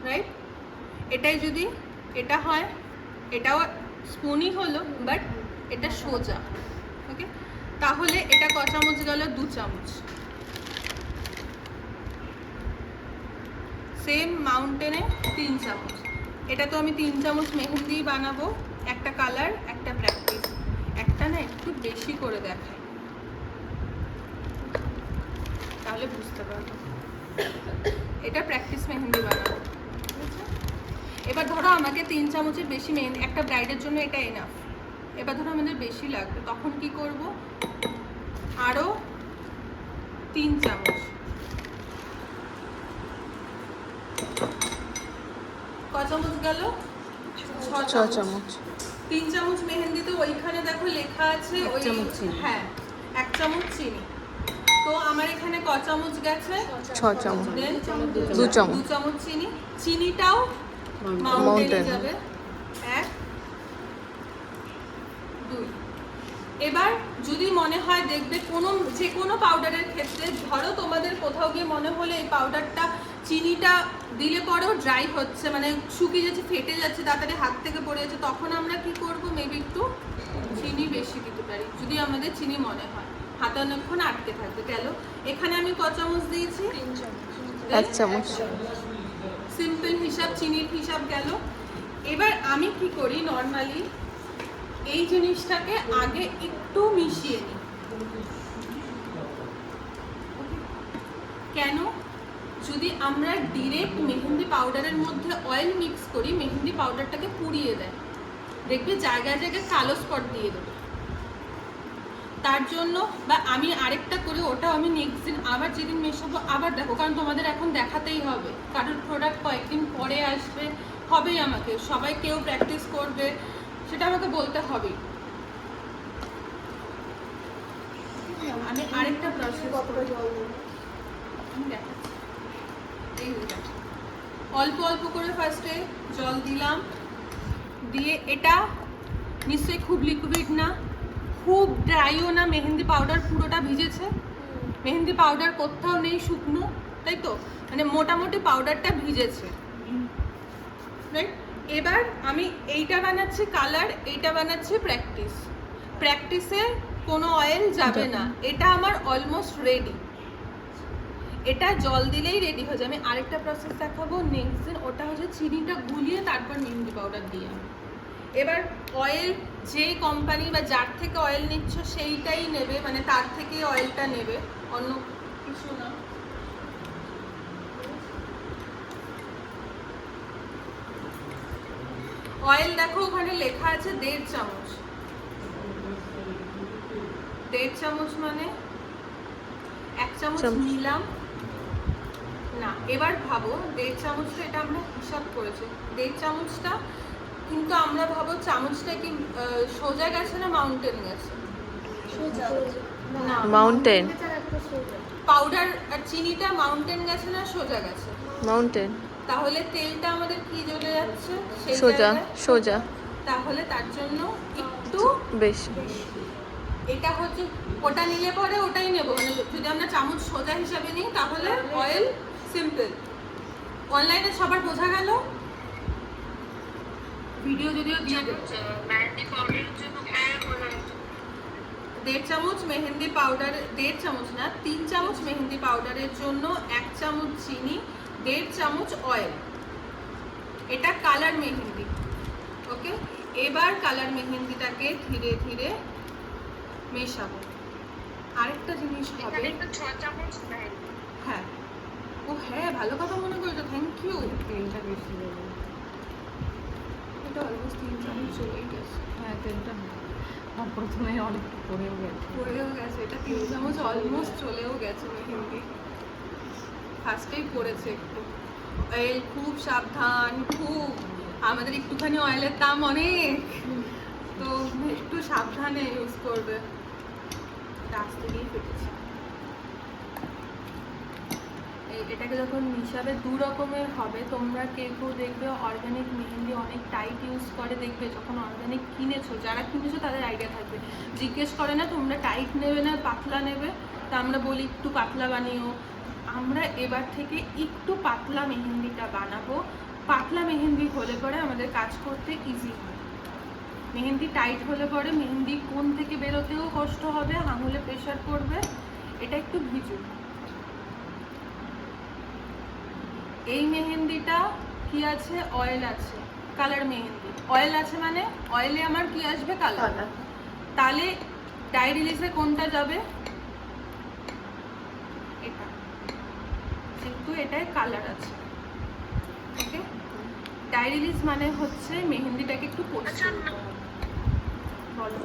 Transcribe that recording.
Right? এটাই যদি এটা হয়, এটাও স্পুনই হলো, বাট এটা সোজা। ওকে, তাহলে এটা ক চামচ গেল? 2 চামচ। সেম মাউন্টেনে 3 চামচ। এটা তো আমি 3 চামচ মেহেন্দি বানাবো, একটা কালার একটা প্র্যাকটিস। একটা না একটু বেশি করে দেখাই, তাহলে বুঝতে পারবো। এটা প্র্যাকটিস মেহেন্দি বানাবো। এবার ধরো আমাকে 3 চামচের বেশি মেহেন্দি, একটা ব্রাইডের জন্য এটা এনাফ। এবার ধরো আমাদের বেশি লাগবে, তখন কি করব? আরো 3 চামচ। ক চামচ গেল? 6 চামচ। 3 চামচ মেহেন্দিতে ওইখানে দেখো লেখা আছে ওই, হ্যাঁ 1 চামচ চিনি। তো আমার এখানে ক চামচ গেছে? 6 চামচ। 2 চামচ। 2 চামচ চিনি। চিনিটাও মাউন্টেনে যাবে। 1 2। এবার যদি মনে হয়, দেখবে যে কোনো পাউডারের ক্ষেত্রে, ধরো তোমাদের কোথাও গিয়ে মনে হলে এই পাউডারটা চিনিটা দিলে পরেও ড্রাই হচ্ছে, মানে শুকিয়ে যাচ্ছে, ফেটে যাচ্ছে, তাড়াতাড়ি হাত থেকে পড়ে যাচ্ছে, তখন আমরা কি করব? মেবি একটু চিনি বেশি দিতে পারি, যদি আমাদের চিনি মনে হয়। হাতে অনেকক্ষণ আটকে থাকবে। গেল, এখানে আমি ক চামচ দিয়েছি? 1 চামচ। সিম্পল হিসাব, চিনির হিসাব গেল। এবার আমি কি করি নর্মালি, এই জিনিসটাকে আগে একটু মিশিয়ে নিই। কেন? যদি আমরা ডিরেক্ট মেহেন্দি পাউডারের মধ্যে অয়েল মিক্স করি, মেহেন্দি পাউডারটাকে পুড়িয়ে দেয়, দেখবে জায়গায় জায়গায় কালো স্পট দিয়ে দেবে। তার জন্য বা আমি আরেকটা করি, ওটাও আমি নেক্সট দিন আবার যেদিন মেশাবো আবার দেখো, কারণ তোমাদের এখন দেখাতেই হবে, কারণ প্রোডাক্ট কয়েকদিন পরে আসবে, হবেই আমাকে, সবাই কেউ প্র্যাকটিস করবে, সেটা আমাকে বলতে হবেই। আমি আরেকটা প্রসেস অল্প অল্প করে ফার্স্টে জল দিলাম, দিয়ে এটা নিশ্চয়ই খুব লিকুইড না, খুব ড্রাইও না, মেহেন্দি পাউডার পুরোটা ভিজেছে, মেহেন্দি পাউডার কোথাও নেই শুকনো, তাই তো, মানে মোটামুটি পাউডারটা ভিজেছে, রাইট? এবার আমি এইটা বানাচ্ছি কালার, এইটা বানাচ্ছি প্র্যাকটিস। প্র্যাকটিসে কোনো অয়েল যাবে না, এটা আমার অলমোস্ট রেডি। এটা জল দিলেই রেডি হয়ে যায়। আমি আরেকটা প্রসেস দেখাবো নেক্সট দিন, ওটা হচ্ছে চিনিটা গুলিয়ে তারপর মেহেন্দি পাউডার দিয়ে। এবার অয়েল যে কোম্পানি বা যার থেকে অয়েল নিচ্ছ সেইটাই নেবে, মানে তার থেকে অয়েলটা নেবে, অন্য কিছু না। অয়েল দেখো ওখানে লেখা আছে 1.5 চামচ। 1.5 চামচ মানে 1 চামচ নিলাম না। এবার ভাবো 1.5 চামচটা, এটা আমরা হিসাব করেছি 1.5 চামচটা, কিন্তু আমরা ভাবো চামচটা কি সোজা গেছে না মাউন্টেন গেছে? সোজা না, মাউন্টেন। পাউডার আর চিনিটা মাউন্টেন গেছে না সোজা গেছে? মাউন্টেন। তাহলে তেলটা আমাদের কি জ্বলে যাচ্ছে? সেই সোজা জায়গায় সোজা। তাহলে তার জন্য একটু বেশি। এটা হচ্ছে, ওটা নিলে পরে ওটাই নেব, মানে যদি আমরা চামচ সোজা হিসাবে নিই তাহলে অয়েল সিম্পল। অনলাইনে সবার বোঝা গেল? ভিডিও যদিও দিয়ে দেব। 1.5 চামচ মেহেন্দি পাউডার, 1.5 চামচ না 3 চামচ মেহেন্দি পাউডারের জন্য 1 চামচ চিনি, 1.5 চামচ অয়েল। এটা কালার মেহেন্দি। ওকে, এবার কালার মেহেন্দিটাকে ধীরে ধীরে মেশাবো। আরেকটা জিনিস হবে, হ্যাঁ ও হ্যাঁ ভালো কথা মনে করেছো, থ্যাংক ইউ। তেলটা বেশি দেবো। এটা অলমোস্ট 3 চামচ চলেই গেছে। হ্যাঁ তেলটা প্রথমে অনেক পড়েও গেছে। এটা 3 চামচ অলমোস্ট চলেও গেছে মেহেন্দি, ফার্স্টেই পড়েছে একটু। অয়েল খুব সাবধান, খুব, আমাদের একটুখানি অয়েলের দাম অনেক, তো একটু সাবধানে ইউজ করবে। আস্তে দিয়ে ফেটেছে। এটাকে যখন মিশাবে 2 রকমের হবে, তোমরা কেউ দেখবে অর্গানিক মেহেন্দি অনেক টাইট ইউজ করে, দেখবে যখন অর্গানিক কিনেছো, যারা কিনেছো তাদের আইডিয়া থাকবে, জিজ্ঞেস করে না তোমরা টাইট নেবে না পাতলা নেবে, তা আমরা বলি একটু পাতলা বানিও। আমরা এবার থেকে একটু পাতলা মেহেন্দিটা বানাবো, পাতলা মেহেন্দি হলে পরে আমাদের কাজ করতে ইজি হয়। মেহেন্দি টাইট হলে পরে মেহেন্দি কোণ থেকে বেরোতেও কষ্ট হবে, আঙুলে প্রেশার পড়বে। এটা একটু ভিজু। এই মেহেন্দিটা কি আছে? অয়েল আছে, কালার মেহেন্দি। অয়েল আছে মানে অয়েলে আমার কি আসবে? কালার। তাহলে ডাই রিলিজে কোনটা যাবে? এটা, যেহেতু এটায় কালার আছে। ওকে, ডাই রিলিজ মানে হচ্ছে মেহেন্দিটাকে একটু পোস্ট করতে হবে। বলো।